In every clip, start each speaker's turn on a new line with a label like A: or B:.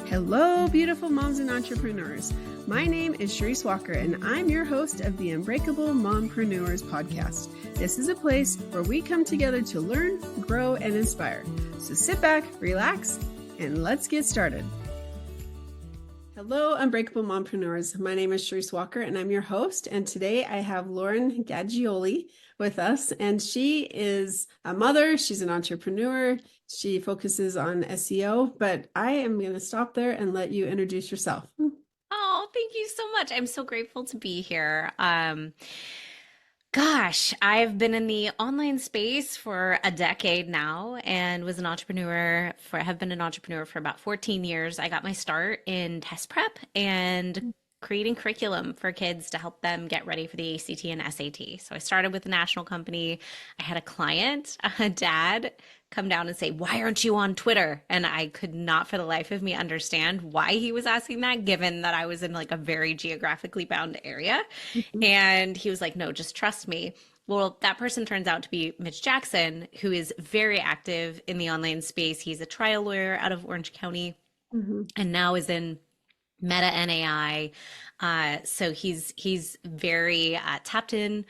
A: Hello, beautiful moms and entrepreneurs. My name is Charisse Walker, and I'm your host of the Unbreakable Mompreneurs podcast. This is a place where we come together to learn, grow, and inspire. So sit back, relax, and let's get started. Hello, Unbreakable Mompreneurs. My name is Charisse Walker, and I'm your host. And today I have Lauren Gaggioli with us, and she is a mother. She's an entrepreneur. She focuses on SEO, but I am going to stop there and let you introduce yourself.
B: Oh, thank you so much. I'm so grateful to be here. Gosh, I've been in the online space for a decade now and have been an entrepreneur for about 14 years. I got my start in test prep and creating curriculum for kids to help them get ready for the ACT and SAT. So I started with a national company. I had a client, a dad, come down and say, "Why aren't you on Twitter?" And I could not for the life of me understand why he was asking that, given that I was in like a very geographically bound area. And he was like, "No, just trust me." Well, that person turns out to be Mitch Jackson, who is very active in the online space. He's a trial lawyer out of Orange County and now is in Meta and AI. So he's very tapped in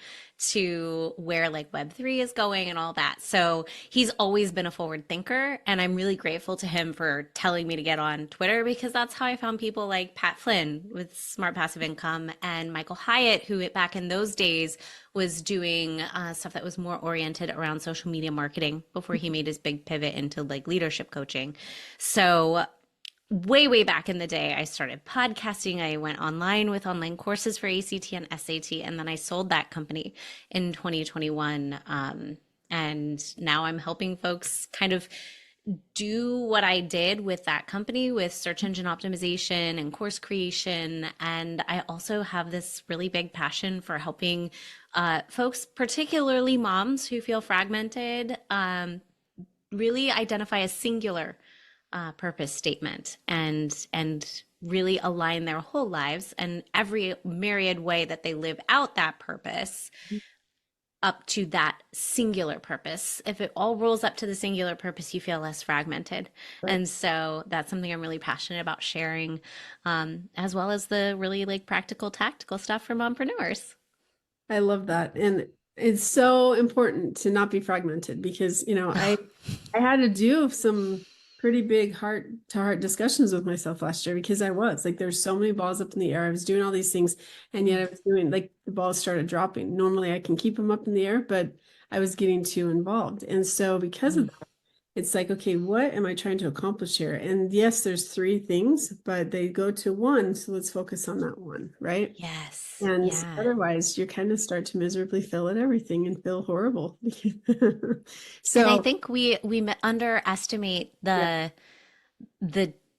B: to where like Web3 is going and all that. So he's always been a forward thinker, and I'm really grateful to him for telling me to get on Twitter, because that's how I found people like Pat Flynn with Smart Passive Income and Michael Hyatt, who back in those days was doing stuff that was more oriented around social media marketing before he made his big pivot into like leadership coaching. So way back in the day, I started podcasting. I went online with online courses for ACT and SAT, and then I sold that company in 2021. And now I'm helping folks kind of do what I did with that company with search engine optimization and course creation. And I also have this really big passion for helping folks, particularly moms who feel fragmented, really identify a singular purpose statement and really align their whole lives and every myriad way that they live out that purpose up to that singular purpose. If it all rolls up to the singular purpose, you feel less fragmented. Right. And so that's something I'm really passionate about sharing, as well as the really like practical, tactical stuff for mompreneurs.
A: I love that. And it's so important to not be fragmented, because, I had to do some pretty big heart-to-heart discussions with myself last year, because I was like, there's so many balls up in the air. I was doing all these things, and yet I was doing like the balls started dropping. Normally I can keep them up in the air, but I was getting too involved. And so because of that, it's like, okay, what am I trying to accomplish here? And yes, there's three things, but they go to one. So let's focus on that one, right?
B: Yes.
A: And otherwise you kind of start to miserably fail at everything and feel horrible. So
B: and I think we underestimate the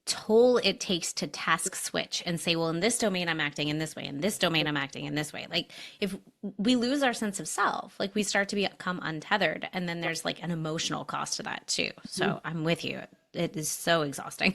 B: toll it takes to task switch and say, well, in this domain I'm acting in this way, in this domain I'm acting in this way. Like if we lose our sense of self, like we start to become untethered, and then there's like an emotional cost to that too. So I'm with you. It is so exhausting.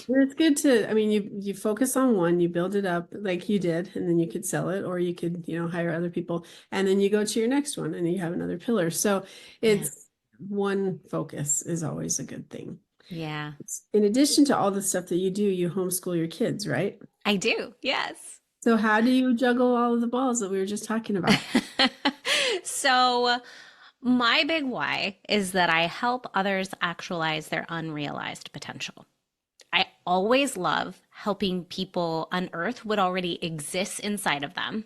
A: It's good to, you focus on one, you build it up like you did, and then you could sell it, or you could, hire other people, and then you go to your next one and you have another pillar. So it's one focus is always a good thing.
B: Yeah.
A: In addition to all the stuff that you do, you homeschool your kids, right?
B: I do. Yes.
A: So how do you juggle all of the balls that we were just talking about?
B: So my big why is that I help others actualize their unrealized potential. I always love helping people unearth what already exists inside of them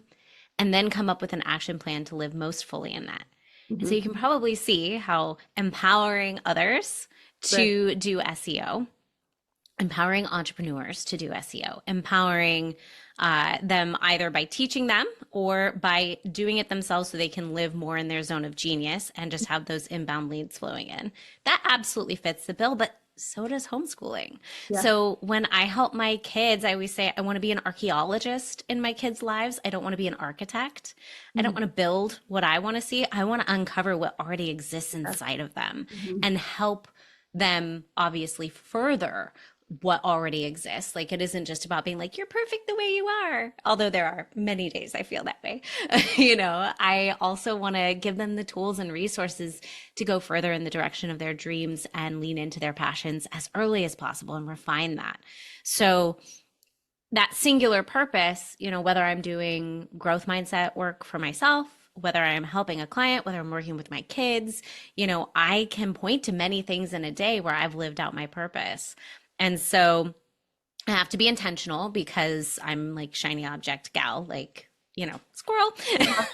B: and then come up with an action plan to live most fully in that. And so you can probably see how empowering others to do SEO, empowering entrepreneurs to do SEO, empowering them either by teaching them or by doing it themselves so they can live more in their zone of genius and just have those inbound leads flowing in. That absolutely fits the bill, but so does homeschooling. Yeah. So when I help my kids, I always say I want to be an archaeologist in my kids' lives. I don't want to be an architect. I don't want to build what I want to see. I want to uncover what already exists inside of them and help them obviously further what already exists. Like it isn't just about being like, you're perfect the way you are. Although there are many days I feel that way. I also want to give them the tools and resources to go further in the direction of their dreams and lean into their passions as early as possible and refine that. So that singular purpose, whether I'm doing growth mindset work for myself, whether I'm helping a client, whether I'm working with my kids, I can point to many things in a day where I've lived out my purpose. And so I have to be intentional because I'm like shiny object gal, like, squirrel.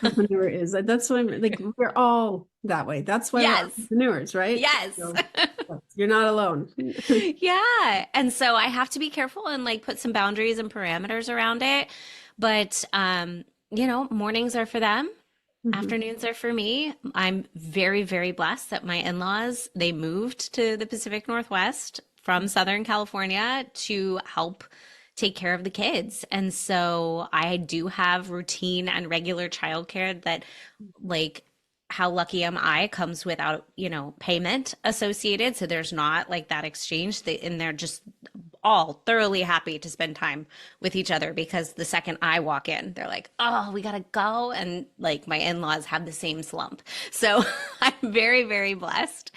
A: Entrepreneur is that's what I'm like. We're all that way. That's why we're
B: Yes.
A: entrepreneurs, right?
B: Yes.
A: So, you're not alone.
B: Yeah. And so I have to be careful and like put some boundaries and parameters around it. But, mornings are for them. Afternoons are for me. I'm very, very blessed that my in-laws, they moved to the Pacific Northwest from Southern California to help take care of the kids. And so I do have routine and regular childcare that, like, how lucky am I comes without, payment associated. So there's not like that exchange. And they're just all thoroughly happy to spend time with each other because the second I walk in, they're like, oh, we gotta go. And like my in-laws have the same slump. So I'm very, very blessed.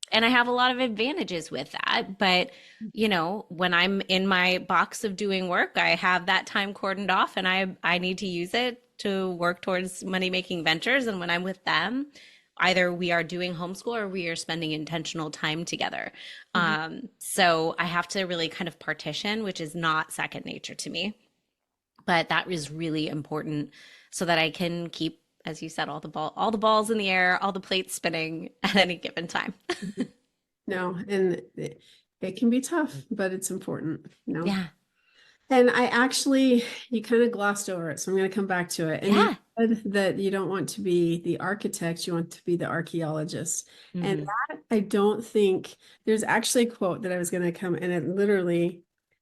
B: And I have a lot of advantages with that. But, when I'm in my box of doing work, I have that time cordoned off and I need to use it to work towards money-making ventures. And when I'm with them, either we are doing homeschool or we are spending intentional time together. So I have to really kind of partition, which is not second nature to me. But that is really important so that I can keep, as you said, all the balls in the air, all the plates spinning at any given time.
A: No, and it can be tough, but it's important.
B: Yeah.
A: And you kind of glossed over it, so I'm going to come back to it. And you said that you don't want to be the architect, you want to be the archaeologist. And that, I don't think, there's actually a quote that I was going to come, and it literally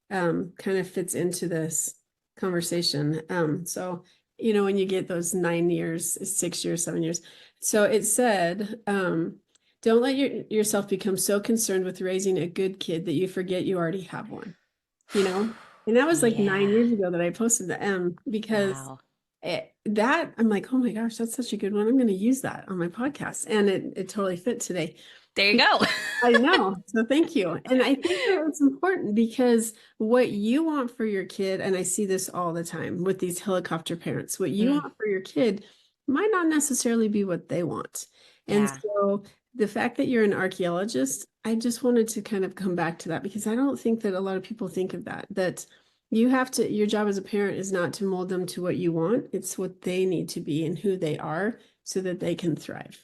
A: kind of fits into this conversation. So, when you get those 9 years, 6 years, 7 years. So it said, don't let yourself become so concerned with raising a good kid that you forget you already have one. And that was like 9 years ago that I posted the because that I'm like, oh my gosh, that's such a good one. I'm going to use that on my podcast. And it totally fit today.
B: There you go.
A: I know. So thank you. And I think that it's important because what you want for your kid, and I see this all the time with these helicopter parents, what you want for your kid might not necessarily be what they want. And so the fact that you're an archaeologist, I just wanted to kind of come back to that because I don't think that a lot of people think of that your job as a parent is not to mold them to what you want. It's what they need to be and who they are so that they can thrive.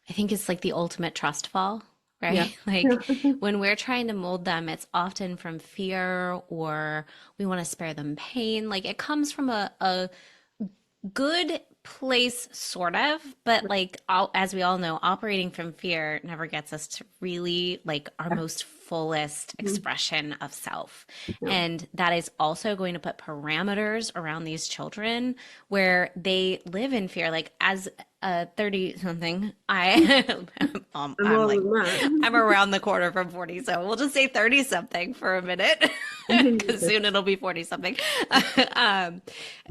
B: I think it's like the ultimate trust fall, right?
A: Yeah.
B: Like when we're trying to mold them, it's often from fear or we want to spare them pain. Like it comes from a good place, sort of, but like as we all know, operating from fear never gets us to really like our most fullest expression of self. And that is also going to put parameters around these children where they live in fear. Like as a 30 something, I'm around the corner from 40, so we'll just say 30 something for a minute because soon it'll be 40 something. I'm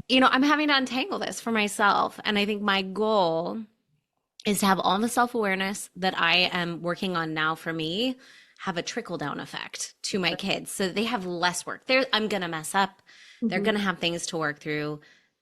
B: having to untangle this for myself, and I think my goal is to have all the self-awareness that I am working on now for me have a trickle-down effect to my kids so they have less work. I'm gonna mess up. They're gonna have things to work through.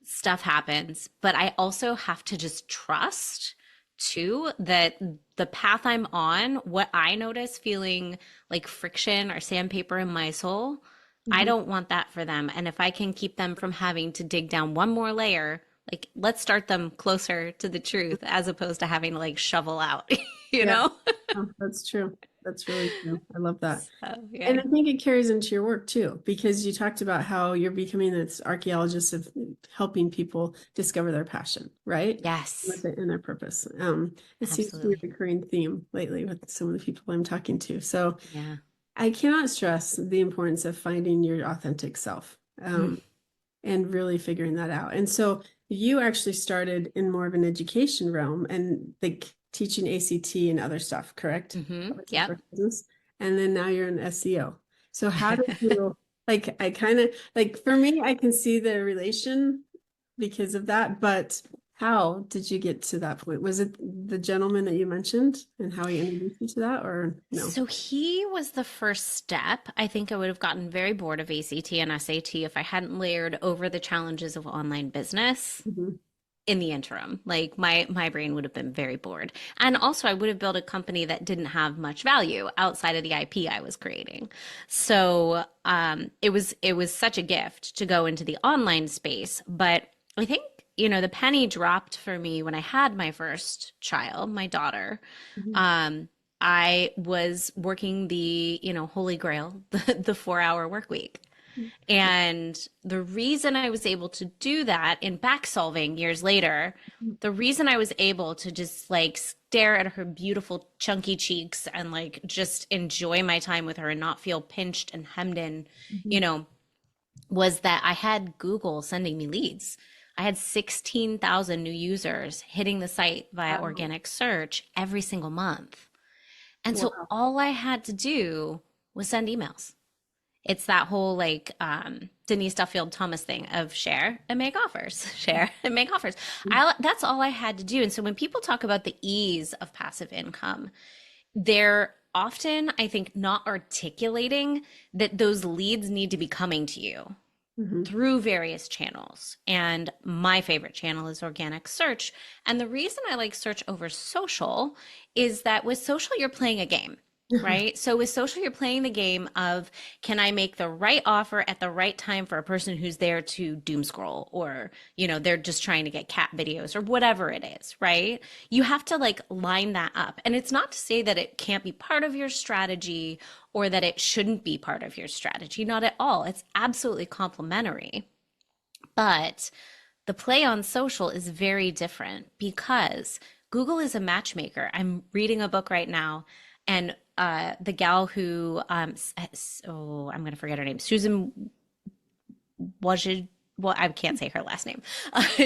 B: Stuff happens, but I also have to just trust too that the path I'm on, what I notice feeling like friction or sandpaper in my soul, I don't want that for them. And if I can keep them from having to dig down one more layer, like let's start them closer to the truth as opposed to having to like shovel out, know?
A: Oh, that's true. That's really true. I love that.
B: So,
A: And I think it carries into your work too, because you talked about how you're becoming this archaeologist of helping people discover their passion, right?
B: Yes.
A: And their purpose. It seems to be a recurring theme lately with some of the people I'm talking to. So I cannot stress the importance of finding your authentic self and really figuring that out. And so you actually started in more of an education realm and like teaching ACT and other stuff, correct?
B: Yeah.
A: and then now you're in SEO. So how did you, like, I kind of, like, for me, I can see the relation because of that, but how did you get to that point? Was it the gentleman that you mentioned and how he introduced you to that, or no?
B: So he was the first step. I think I would have gotten very bored of ACT and SAT if I hadn't layered over the challenges of online business
A: Mhm.
B: in the interim. Like my brain would have been very bored. And also I would have built a company that didn't have much value outside of the IP I was creating. So it was such a gift to go into the online space. But I think, the penny dropped for me when I had my first child, my daughter.
A: Mhm.
B: Um, I was working the, holy grail, the 4-hour work week. And the reason I was able to do that in back solving years later, the reason I was able to just like stare at her beautiful chunky cheeks and like just enjoy my time with her and not feel pinched and hemmed in,
A: Mhm.
B: you know, was that I had Google sending me leads. I had 16,000 new users hitting the site via
A: Wow.
B: organic search every single month. And so
A: Wow.
B: all I had to do was send emails. It's that whole like Denise Duffield Thomas thing of share and make offers, share and make offers. That's all I had to do. And so when people talk about the ease of passive income, they're often, I think, not articulating that those leads need to be coming to you
A: Mhm.
B: through various channels. And my favorite channel is organic search. And the reason I like search over social is that with social, you're playing a game, right? So with social, you're playing the game of can I make the right offer at the right time for a person who's there to doom scroll or, they're just trying to get cat videos or whatever it is, right? You have to like line that up. And it's not to say that it can't be part of your strategy or that it shouldn't be part of your strategy. Not at all. It's absolutely complementary. But the play on social is very different because Google is a matchmaker. I'm reading a book right now, and the gal who, I'm going to forget her name, Susan Wajid. Well, I can't say her last name.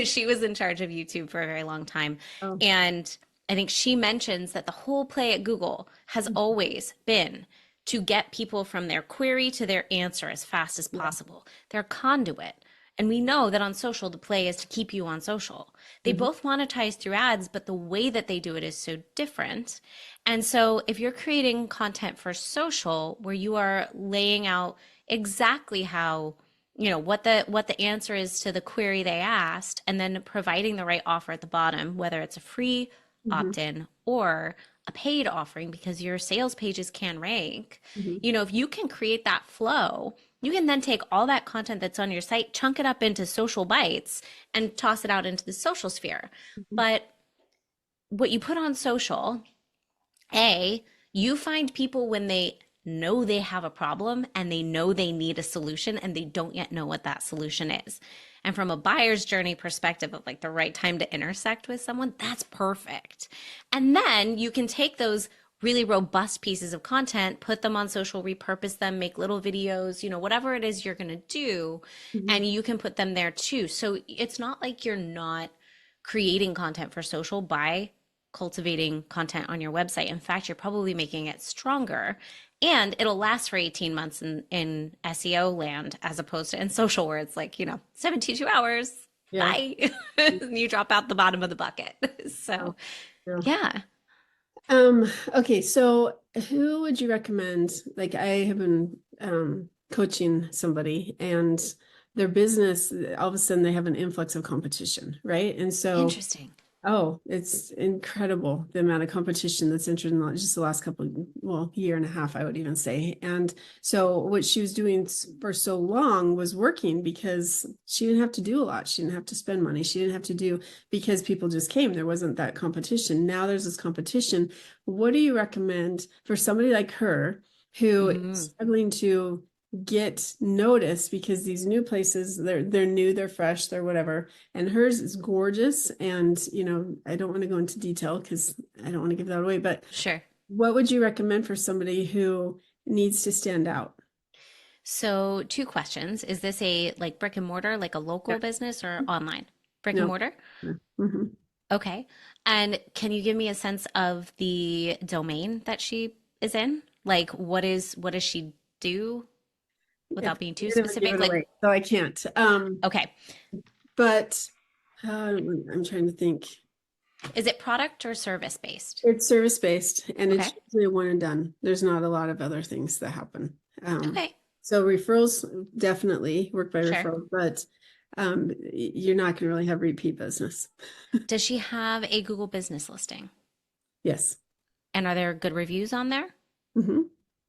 B: She was in charge of YouTube for a very long time.
A: Oh.
B: And I think she mentions that the whole play at Google has always been to get people from their query to their answer as fast as
A: Yeah.
B: possible. They're a conduit. And we know that on social, the play is to keep you on social. They
A: Mhm.
B: both monetize through ads, but the way that they do it is so different. And so if you're creating content for social where you are laying out exactly how what the answer is to the query they asked and then providing the right offer at the bottom, whether it's a free
A: Mhm.
B: opt-in or a paid offering because your sales pages can rank.
A: Mhm.
B: If you can create that flow, you can then take all that content that's on your site, chunk it up into social bites and toss it out into the social sphere.
A: Mhm.
B: But what you put on social, A, you find people when they know they have a problem and they know they need a solution and they don't yet know what that solution is. And from a buyer's journey perspective of like the right time to intersect with someone, that's perfect. And then you can take those really robust pieces of content, put them on social, repurpose them, make little videos, whatever it is you're going to do,
A: Mhm.
B: and you can put them there too. So it's not like you're not creating content for social by cultivating content on your website. In fact, you're probably making it stronger and it'll last for 18 months in SEO land as opposed to in social where it's like, 72 hours.
A: Yeah.
B: Bye. You drop out the bottom of the bucket.
A: Yeah.
B: So,
A: Yeah.
B: yeah.
A: Okay, so who would you recommend? Like I have been coaching somebody and their business, all of a sudden they have an influx of competition, right? And so,
B: Interesting.
A: oh, it's incredible the amount of competition that's entered in just the last well, year and a half, I would even say. And so what she was doing for so long was working because she didn't have to do a lot. She didn't have to spend money. She didn't have to do because people just came. There wasn't that competition. Now there's this competition. What do you recommend for somebody like her who is
B: Mm.
A: struggling to get noticed because these new places, they're new, they're fresh, they're whatever, and hers is gorgeous. And I don't want to go into detail because I don't want to give that away, but
B: Sure.
A: what would you recommend for somebody who needs to stand out?
B: So, two questions. Is this a like brick and mortar, like a
A: Yeah.
B: local business or online? Brick and
A: No.
B: mortar?
A: Mhm.
B: Okay. And can you give me a sense of the domain that she is in? Like, what does she do without being too
A: You're gonna give
B: specific?
A: it
B: Like,
A: away, so I can't.
B: okay,
A: But I'm trying to think.
B: is it product or service based?
A: It's service based, and
B: Okay.
A: it's usually a one and done. There's not a lot of other things that happen.
B: Okay.
A: So referrals definitely work by
B: Sure.
A: referral, but you're not going to really have repeat business.
B: Does she have a Google business listing?
A: Yes.
B: And are there good reviews on there?
A: Mm-hmm.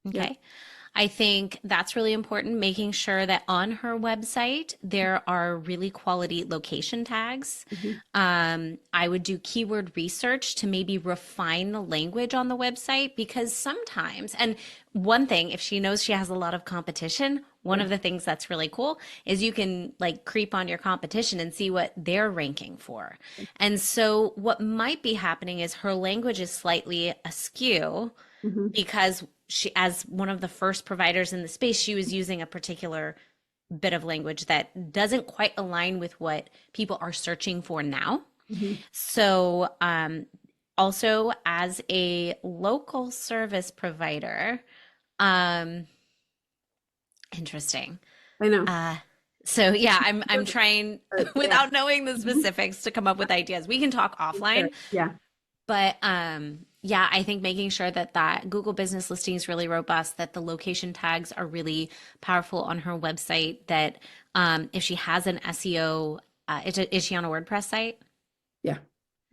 A: Yeah.
B: Okay. I think that's really important, making sure that on her website there are really quality location tags. I would do keyword research to maybe refine the language on the website, because sometimes, and one thing, if she knows she has a lot of competition, one of the things that's really cool is you can like creep on your competition and see what they're ranking for. And so what might be happening is her language is slightly askew
A: Mm-hmm.
B: because she, as one of the first providers in the space, she was using a particular bit of language that doesn't quite align with what people are searching for now.
A: Mm-hmm.
B: So, also as a local service provider, um, interesting.
A: I know.
B: So yeah, I'm trying
A: Yeah.
B: without knowing the specifics to come up with ideas. We can talk offline,
A: Yeah.
B: but yeah, I think making sure that that Google business listing is really robust, that the location tags are really powerful on her website, that if she has an SEO, is she on a WordPress site?
A: Yeah.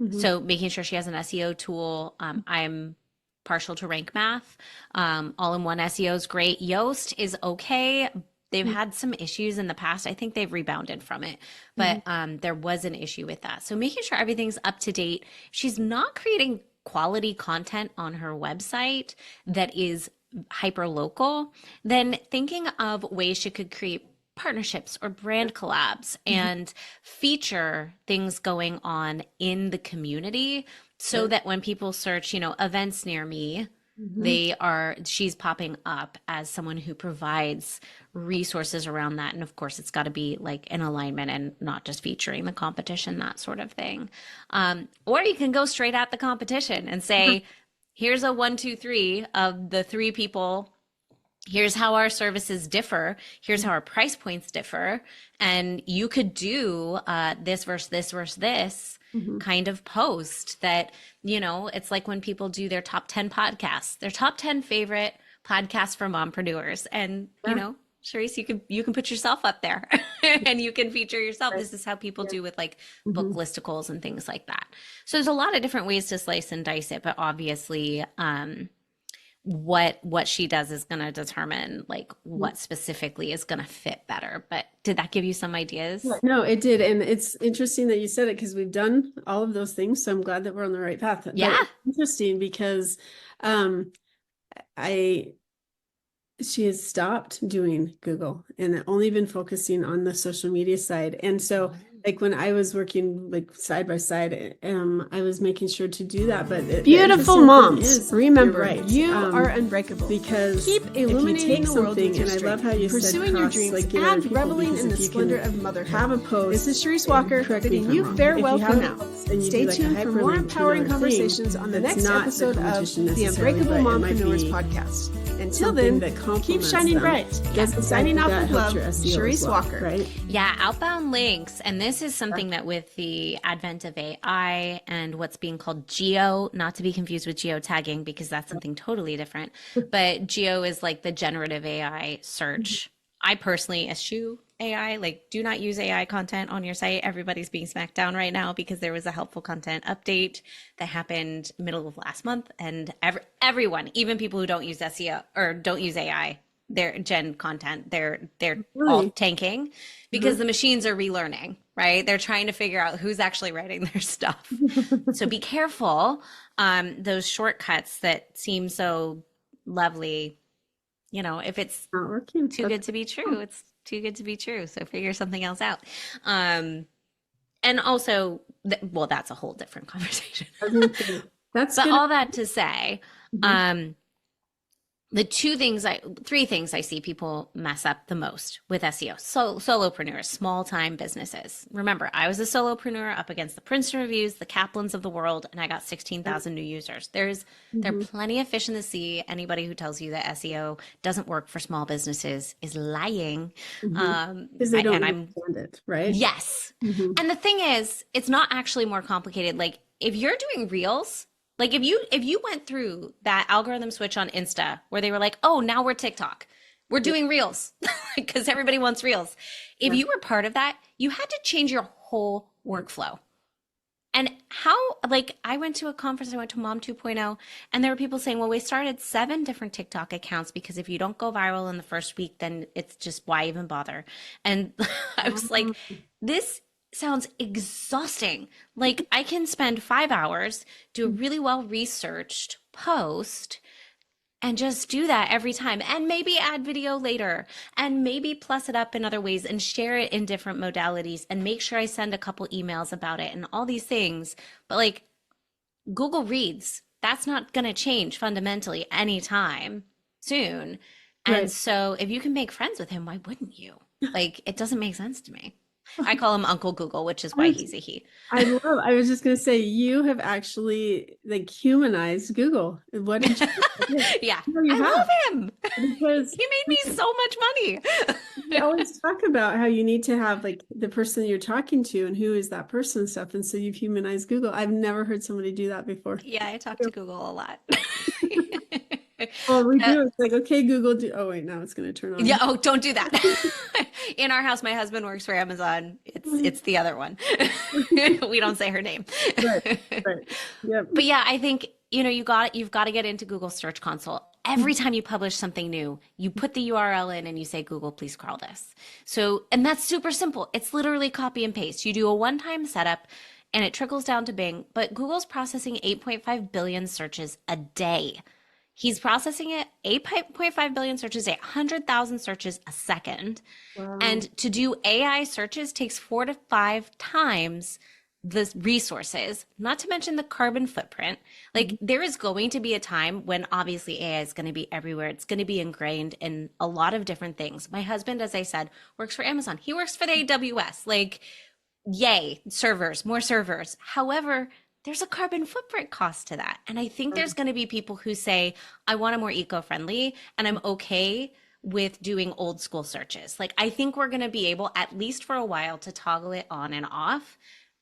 A: Mm-hmm.
B: So making sure she has an SEO tool. I'm partial to Rank Math. All-in-one SEO is great. Yoast is okay. They've had some issues in the past. I think they've rebounded from it, but there was an issue with that. So making sure everything's up to date. She's not creating quality content on her website that is hyper local, then thinking of ways she could create partnerships or brand collabs and feature things going on in the community so that when people search, you know, events near me, she's popping up as someone who provides resources around that. And of course, it's got to be like in alignment and not just featuring the competition, that sort of thing. Or you can go straight at the competition and say, here's a 1, 2, 3 of the 3 people. Here's how our services differ. Here's how our price points differ. And you could do this versus this versus this kind of post that, you know, it's like when people do their top 10 podcasts, their top 10 favorite podcasts for mompreneurs. And, you know, Charisse, you can put yourself up there and you can feature yourself. This is how people do with like book listicles and things like that. So there's a lot of different ways to slice and dice it, but obviously, what she does is going to determine like what specifically is going to fit better. But did that give you some ideas?
A: No, it did. And it's interesting that you said it, because we've done all of those things. So I'm glad that we're on the right path.
B: Yeah.
A: But it's interesting because she has stopped doing Google and only been focusing on the social media side. And so like when I was working like side by side, I was making sure to do that. But
C: beautiful moms, remember,
A: right.
C: you are unbreakable.
A: Because
C: keep illuminating the world with your
A: and I love how you
C: pursuing
A: said
C: your
A: cross,
C: dreams
A: like, give other
C: and
A: people,
C: reveling
A: because
C: in the
A: if you
C: splendor
A: can
C: of motherhood.
A: have a post.
C: This is Charisse Walker bidding you farewell for now. Stay tuned for more empowering conversations on the next episode of the Unbreakable Mompreneurs podcast. Until then, keep shining bright. Signing off with love, Charisse Walker.
A: Right?
B: Yeah, outbound links. And this is something that with the advent of AI and what's being called geo, not to be confused with geotagging because that's something totally different, but geo is like the generative AI search. I personally eschew AI, like do not use AI content on your site. Everybody's being smacked down right now because there was a helpful content update that happened middle of last month, and everyone, even people who don't use SEO or don't use AI, their gen content, they're all tanking because the machines are relearning, right? They're trying to figure out who's actually writing their stuff. So be careful. Those shortcuts that seem so lovely, you know, if it's
A: Not working.
B: too good to be true, it's too good to be true. So figure something else out. And also, well, that's a whole different conversation.
A: That's
B: But
A: good.
B: all that to say, three things I see people mess up the most with SEO. So solopreneurs, small time businesses. Remember, I was a solopreneur up against the Princeton Reviews, the Kaplans of the world, and I got 16,000 new users. There are plenty of fish in the sea. Anybody who tells you that SEO doesn't work for small businesses is lying.
A: Because they don't understand it, right?
B: Yes. And the thing is, it's not actually more complicated. Like if you're doing reels, like if you went through that algorithm switch on Insta where they were like, oh, now we're TikTok, we're doing reels because everybody wants reels. If you were part of that, you had to change your whole workflow. And I went to a conference, I went to Mom 2.0, and there were people saying, well, we started 7 different TikTok accounts because if you don't go viral in the first week, then it's just why even bother? And I was like, this sounds exhausting. Like I can spend 5 hours, do a really well-researched post, and just do that every time, and maybe add video later, and maybe plus it up in other ways and share it in different modalities and make sure I send a couple emails about it and all these things. But like Google reads, that's not going to change fundamentally anytime soon. And so if you can make friends with him, why wouldn't you? Like, it doesn't make sense to me. I call him Uncle Google, which is why he's a he.
A: I was just going to say, you have actually like humanized Google. What did you
B: Yeah, I love him because he made me so much money.
A: You always talk about how you need to have like the person you're talking to and who is that person and stuff. And so you've humanized Google. I've never heard somebody do that before.
B: Yeah, I talk to Google a lot.
A: Well, we do. It's like, okay, Google. Oh, wait, now it's going to turn on.
B: Yeah. Oh, don't do that. In our house, my husband works for Amazon. It's the other one. We don't say her name.
A: Right. Yep.
B: But yeah, I think, you've got to get into Google Search Console. Every time you publish something new, you put the URL in and you say, Google, please crawl this. So, and that's super simple. It's literally copy and paste. You do a one-time setup and it trickles down to Bing, but Google's processing 8.5 billion searches a day. He's processing it 8.5 billion searches, 100,000 searches a second.
A: Wow.
B: And to do AI searches takes 4 to 5 times the resources, not to mention the carbon footprint. Like there is going to be a time when obviously AI is going to be everywhere. It's going to be ingrained in a lot of different things. My husband, as I said, works for Amazon. He works for the AWS. Like, yay, servers, more servers. However, there's a carbon footprint cost to that. And I think there's going to be people who say, I want a more eco-friendly and I'm okay with doing old school searches. Like, I think we're going to be able, at least for a while, to toggle it on and off.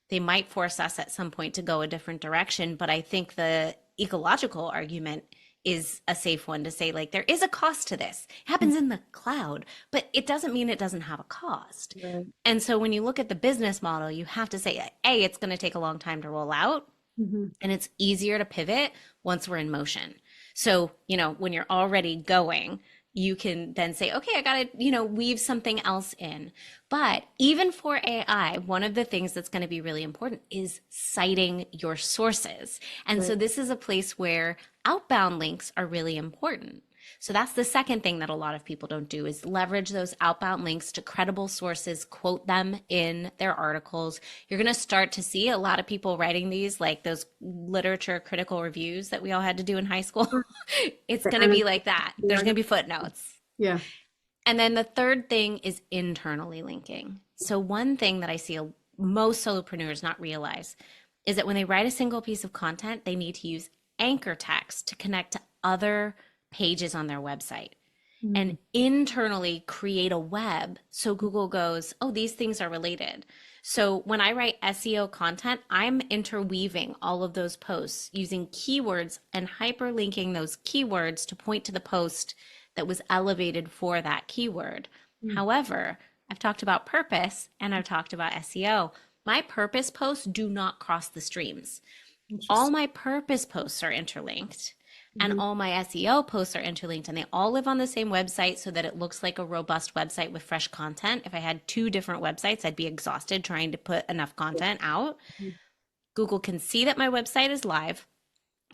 B: They might force us at some point to go a different direction. But I think the ecological argument is a safe one to say, like, there is a cost to this. It happens in the cloud, but it doesn't mean it doesn't have a cost.
A: Right.
B: And so when you look at the business model, you have to say, A, it's going to take a long time to roll out. And it's easier to pivot once we're in motion. So, when you're already going, you can then say, okay, I got to, weave something else in. But even for AI, one of the things that's going to be really important is citing your sources. And so this is a place where outbound links are really important. So that's the second thing that a lot of people don't do, is leverage those outbound links to credible sources, quote them in their articles. You're going to start to see a lot of people writing these, like those literature critical reviews that we all had to do in high school. It's going to be like that. There's going to be footnotes.
A: Yeah.
B: And then the third thing is internally linking. So one thing that I see most solopreneurs not realize is that when they write a single piece of content, they need to use anchor text to connect to other pages on their website and internally create a web. So Google goes, oh, these things are related. So when I write SEO content, I'm interweaving all of those posts using keywords and hyperlinking those keywords to point to the post that was elevated for that keyword. However, I've talked about purpose and I've talked about SEO. My purpose posts do not cross the streams. All my purpose posts are interlinked. And all my SEO posts are interlinked, and they all live on the same website so that it looks like a robust website with fresh content. If I had 2 different websites, I'd be exhausted trying to put enough content out. Google can see that my website is live,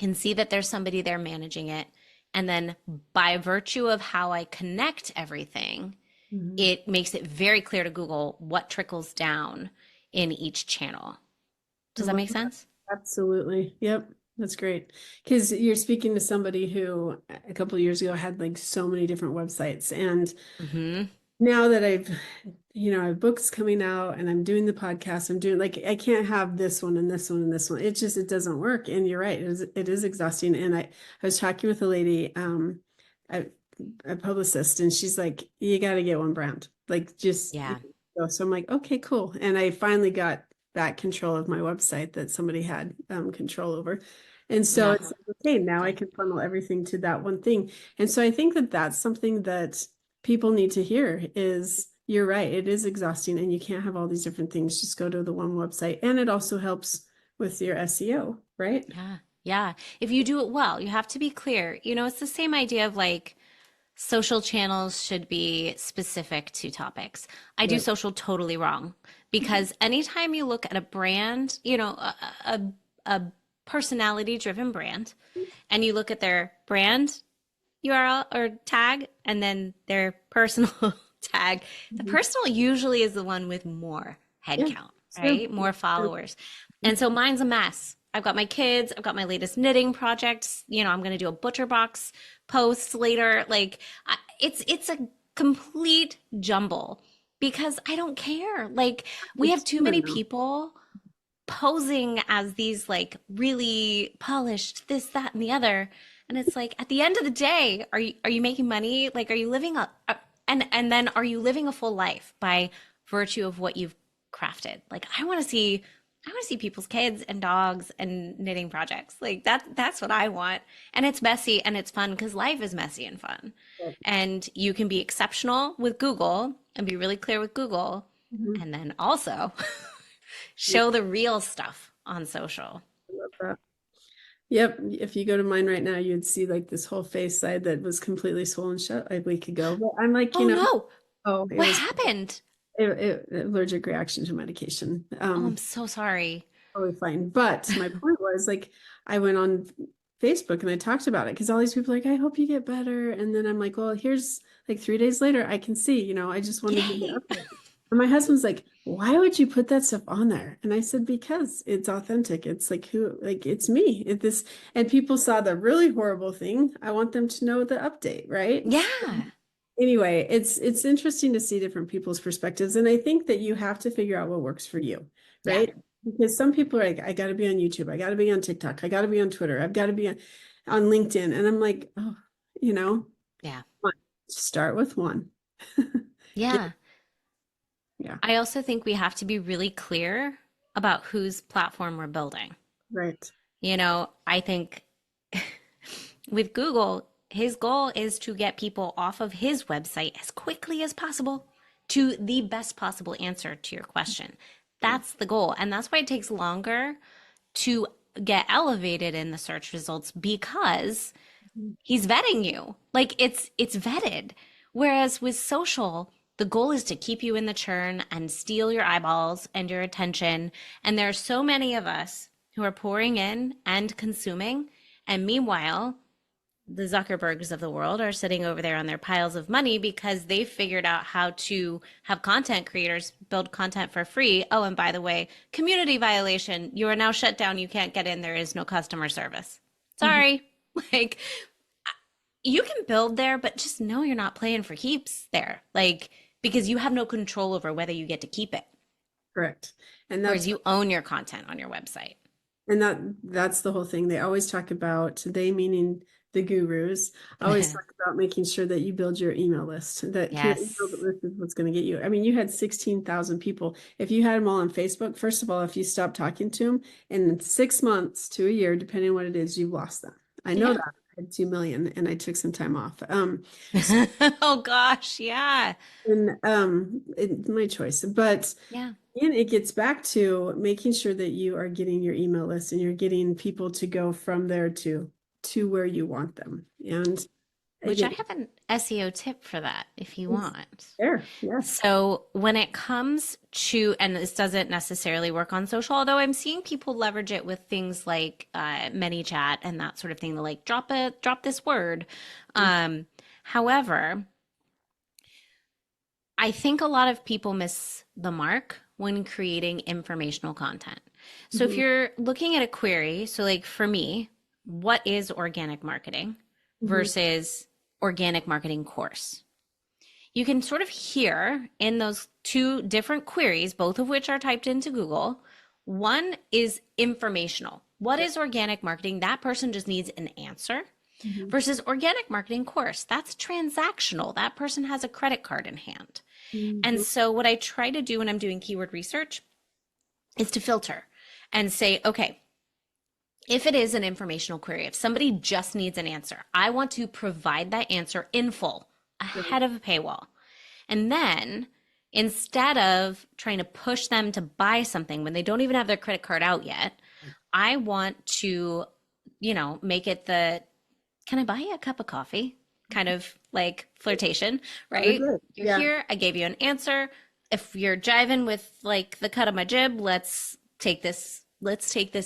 B: can see that there's somebody there managing it. And then by virtue of how I connect everything, it makes it very clear to Google what trickles down in each channel. Does that make sense?
A: Absolutely. Yep. That's great. Because you're speaking to somebody who a couple of years ago had like so many different websites. And now that I have books coming out and I'm doing the podcast, I'm doing like, I can't have this one and this one and this one. It doesn't work. And you're right. It is exhausting. And I was talking with a lady, a publicist, and she's like, you got to get one brand, like just, so I'm like, okay, cool. And I finally got back control of my website that somebody had control over. And so it's like, okay, now I can funnel everything to that one thing. And so I think that that's something that people need to hear is, you're right, it is exhausting and you can't have all these different things. Just go to the one website. And it also helps with your SEO, right?
B: Yeah. Yeah. If you do it well, you have to be clear. It's the same idea of like social channels should be specific to topics. I do social totally wrong because anytime you look at a brand, a personality driven brand, and you look at their brand URL or tag and then their personal tag, the personal usually is the one with more headcount, right? More followers. And so mine's a mess. I've got my kids, I've got my latest knitting projects, I'm going to do a butcher box post later. Like it's a complete jumble because I don't care. Like we have too many people posing as these like really polished this, that, and the other. And it's like, at the end of the day, are you making money? Like, are you living and then are you living a full life by virtue of what you've crafted? Like, I want to see people's kids and dogs and knitting projects. Like that's what I want. And it's messy and it's fun because life is messy and fun. And you can be exceptional with Google and be really clear with Google. And then also show the real stuff on social.
A: I love that. Yep. If you go to mine right now, you'd see like this whole face side that was completely swollen shut a week ago. But I'm like,
B: what happened?
A: Allergic reaction to medication.
B: I'm so sorry.
A: Totally fine. But my point was like, I went on Facebook and I talked about it because all these people are like, I hope you get better. And then I'm like, well, here's like 3 days later, I can see, I just wanted to get up there. And my husband's like, why would you put that stuff on there? And I said, because it's authentic. It's like it's me. And people saw the really horrible thing. I want them to know the update, right?
B: Yeah.
A: Anyway, it's interesting to see different people's perspectives. And I think that you have to figure out what works for you, right? Yeah. Because some people are like, I got to be on YouTube. I got to be on TikTok. I got to be on Twitter. I've got to be on LinkedIn. And I'm like, start with one.
B: Yeah.
A: Yeah.
B: I also think we have to be really clear about whose platform we're building.
A: Right.
B: I think with Google, his goal is to get people off of his website as quickly as possible to the best possible answer to your question. That's the goal. And that's why it takes longer to get elevated in the search results because he's vetting you. Like it's vetted. Whereas with social, the goal is to keep you in the churn and steal your eyeballs and your attention. And there are so many of us who are pouring in and consuming. And meanwhile, the Zuckerbergs of the world are sitting over there on their piles of money because they've figured out how to have content creators build content for free. Oh, and by the way, community violation. You are now shut down. You can't get in. There is no customer service. Sorry. Like, you can build there, but just know you're not playing for keeps there. Like, because you have no control over whether you get to keep it.
A: Correct. And
B: whereas you own your content on your website.
A: And that's the whole thing. They always talk about, they meaning the gurus, always talk about making sure that you build your email list, that your email list is what's going to get you. I mean, you had 16,000 people. If you had them all on Facebook, first of all, if you stop talking to them in 6 months to a year, depending on what it is, you've lost them. I know that. I had 2 million and I took some time off.
B: Oh gosh. Yeah.
A: And my choice, but
B: yeah.
A: And it gets back to making sure that you are getting your email list and you're getting people to go from there to where you want them. And
B: which I have an SEO tip for that if you want.
A: Sure. Yes.
B: So when it comes to, and this doesn't necessarily work on social, although I'm seeing people leverage it with things like ManyChat and that sort of thing. They're like, drop this word. However, I think a lot of people miss the mark when creating informational content. So if you're looking at a query, so like for me, what is organic marketing versus organic marketing course? You can sort of hear in those two different queries, both of which are typed into Google. One is informational. What is organic marketing? That person just needs an answer. Versus organic marketing course, that's transactional. That person has a credit card in hand. And so what I try to do when I'm doing keyword research is to filter and say, okay, if it is an informational query, if somebody just needs an answer, I want to provide that answer in full ahead of a paywall. And then instead of trying to push them to buy something when they don't even have their credit card out yet, I want to, make it the, can I buy you a cup of coffee? Kind of like flirtation, right? You're here, I gave you an answer. If you're jiving with like the cut of my jib, let's take this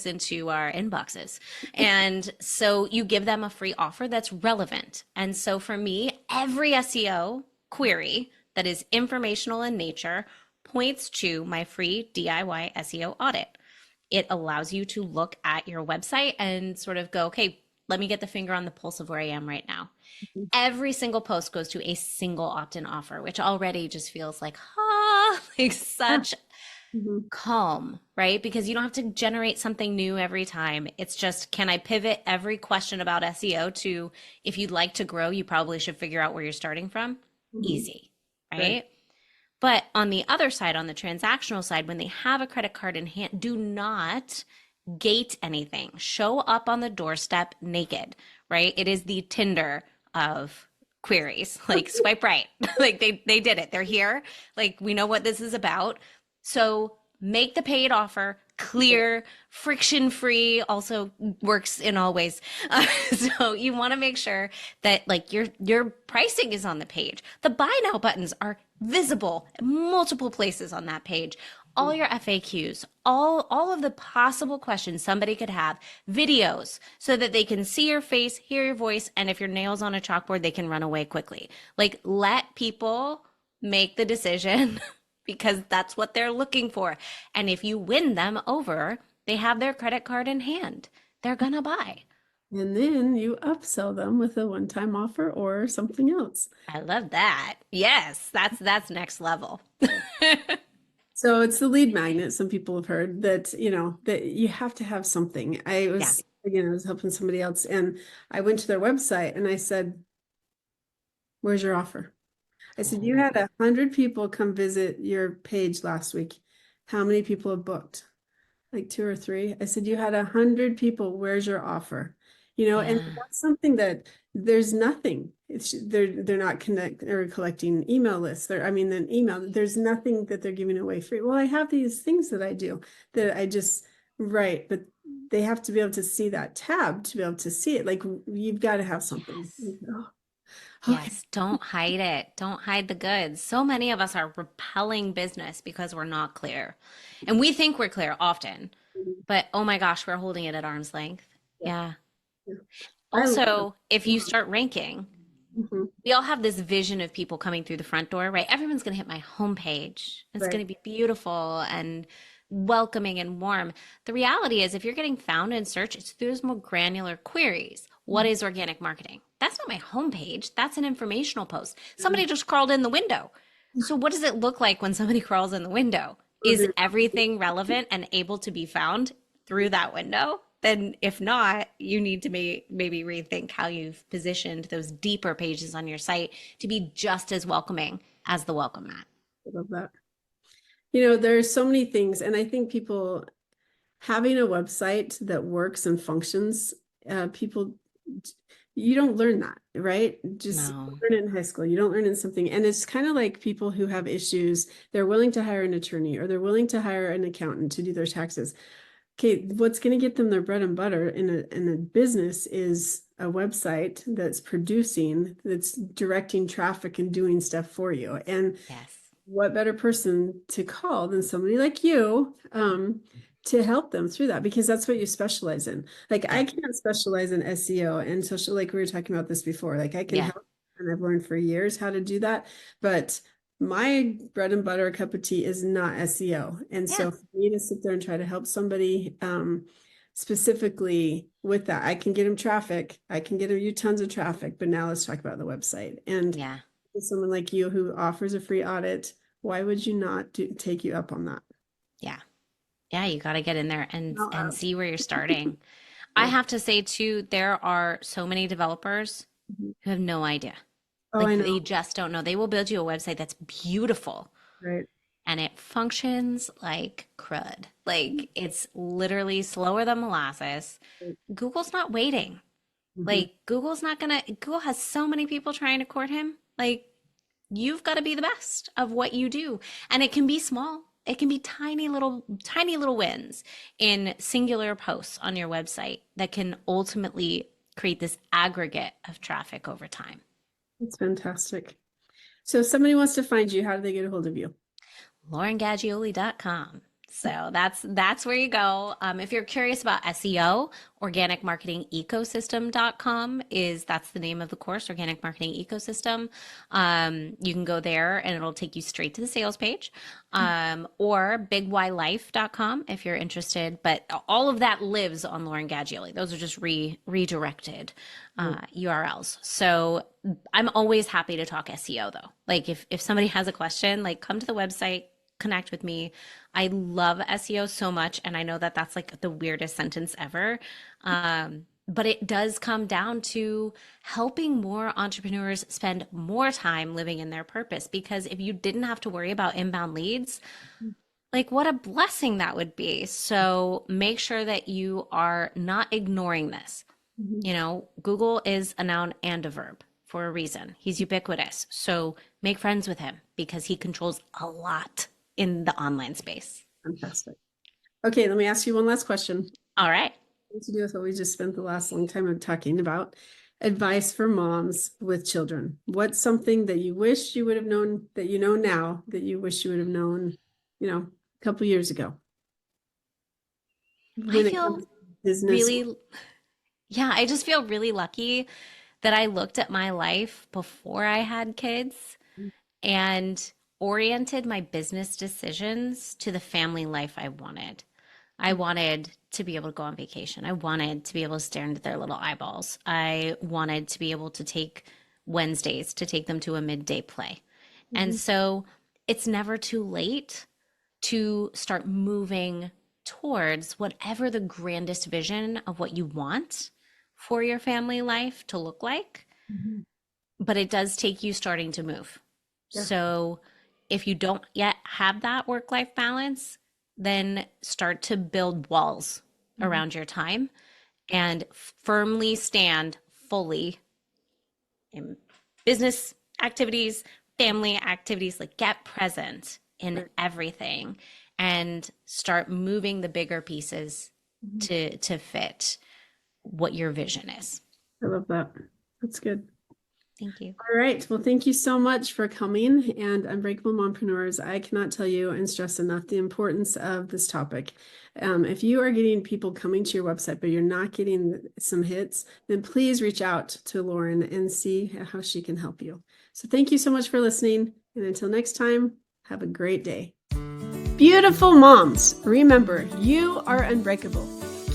B: into our inboxes. And so you give them a free offer that's relevant. And so for me, every SEO query that is informational in nature points to my free DIY SEO audit. It allows you to look at your website and sort of go, okay, let me get the finger on the pulse of where I am right now. Every single post goes to a single opt-in offer, which already just feels like, such calm, right? Because you don't have to generate something new every time. It's just, can I pivot every question about SEO to, if you'd like to grow, you probably should figure out where you're starting from? Easy, right? But on the other side, on the transactional side, when they have a credit card in hand, do not gate anything. Show up on the doorstep naked, right? It is the Tinder of queries. Like swipe right. Like they did it. They're here. Like we know what this is about. So make the paid offer clear, friction-free, also works in all ways. So you want to make sure that like your pricing is on the page. The buy now buttons are visible in multiple places on that page. All your FAQs, all of the possible questions somebody could have, videos so that they can see your face, hear your voice, and if your nail's on a chalkboard, they can run away quickly. Like let people make the decision because that's what they're looking for. And if you win them over, they have their credit card in hand. They're gonna buy.
A: And then you upsell them with a one-time offer or something else.
B: I love that. Yes, that's next level.
A: So it's the lead magnet. Some people have heard that, that you have to have something. I was helping somebody else and I went to their website and I said, where's your offer? I said, you had 100 people come visit your page last week. How many people have booked? Like 2 or 3. I said, you had 100 people. Where's your offer? And that's something that there's nothing. They're not collecting email lists. There's nothing that they're giving away free. Well, I have these things that I do that I just write, but they have to be able to see that tab to be able to see it. Like you've got to have something.
B: Yes, don't hide it. Don't hide the goods. So many of us are repelling business because we're not clear. And we think we're clear often, but oh my gosh, we're holding it at arm's length. Yeah. Also, if you start ranking, we all have this vision of people coming through the front door, right? Everyone's going to hit my homepage. It's going to be beautiful and welcoming and warm. The reality is if you're getting found in search, it's through those more granular queries. What is organic marketing? That's not my homepage. That's an informational post. Somebody just crawled in the window. So what does it look like when somebody crawls in the window? Is everything relevant and able to be found through that window? Then if not, you need to maybe rethink how you've positioned those deeper pages on your site to be just as welcoming as the welcome mat.
A: I love that. There's so many things. And I think people having a website that works and functions, you don't learn that, right? Just learn it in high school. You don't learn it in something. And it's kind of like people who have issues, they're willing to hire an attorney or they're willing to hire an accountant to do their taxes. Okay, what's going to get them their bread and butter in a business is a website that's directing traffic and doing stuff for you. And what better person to call than somebody like you to help them through that, because that's what you specialize in. Like I can't specialize in SEO and social, like we were talking about this before. Like I can help, and I've learned for years how to do that, but my bread and butter cup of tea is not SEO. And so for me to sit there and try to help somebody specifically with that, I can get them traffic. I can get you tons of traffic, but now let's talk about the website. And someone like you who offers a free audit, why would you not take you up on that?
B: Yeah. Yeah. You got to get in there and see where you're starting. I have to say too, there are so many developers who have no idea. Like they just don't know. They will build you a website that's beautiful.
A: Right.
B: And it functions like crud. Like it's literally slower than molasses. Google's not waiting. Like Google has so many people trying to court him. Like you've got to be the best of what you do. And it can be small. It can be tiny little wins in singular posts on your website that can ultimately create this aggregate of traffic over time.
A: That's fantastic. So if somebody wants to find you, how do they get a hold of you?
B: LaurenGaggioli.com. So that's where you go. If you're curious about SEO, organicmarketingecosystem.com that's the name of the course, Organic Marketing Ecosystem. You can go there and it'll take you straight to the sales page, or bigwhylife.com if you're interested. But all of that lives on Lauren Gaggioli. Those are just redirected URLs. So I'm always happy to talk SEO though. Like if somebody has a question, like come to the website, connect with me. I love SEO so much. And I know that that's like the weirdest sentence ever. But it does come down to helping more entrepreneurs spend more time living in their purpose. Because if you didn't have to worry about inbound leads, like what a blessing that would be. So make sure that you are not ignoring this. You know, Google is a noun and a verb for a reason. He's ubiquitous. So make friends with him because he controls a lot in the online space.
A: Fantastic. Okay, let me ask you one last question.
B: All right.
A: What to do with what we just spent the last long time talking about? Advice for moms with children. What's something that you wish you would have known that you know now that you wish you would have known, a couple years ago?
B: I just feel really lucky that I looked at my life before I had kids and oriented my business decisions to the family life I wanted. I wanted to be able to go on vacation. I wanted to be able to stare into their little eyeballs. I wanted to be able to take Wednesdays to take them to a midday play. And so it's never too late to start moving towards whatever the grandest vision of what you want for your family life to look like. But it does take you starting to move. So if you don't yet have that work-life balance, then start to build walls around your time and firmly stand fully in business activities, family activities, like get present in everything and start moving the bigger pieces to fit what your vision is.
A: I love that. That's good.
B: Thank you.
A: All right. Well, thank you so much for coming. And Unbreakable Mompreneurs, I cannot tell you and stress enough the importance of this topic. If you are getting people coming to your website, but you're not getting some hits, then please reach out to Lauren and see how she can help you. So thank you so much for listening. And until next time, have a great day. Beautiful moms, remember, you are unbreakable.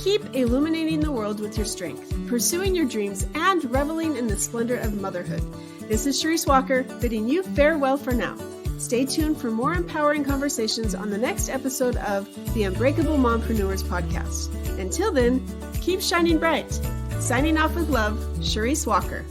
A: Keep illuminating the world with your strength, pursuing your dreams, and reveling in the splendor of motherhood. This is Charisse Walker, bidding you farewell for now. Stay tuned for more empowering conversations on the next episode of the Unbreakable Mompreneurs podcast. Until then, keep shining bright. Signing off with love, Charisse Walker.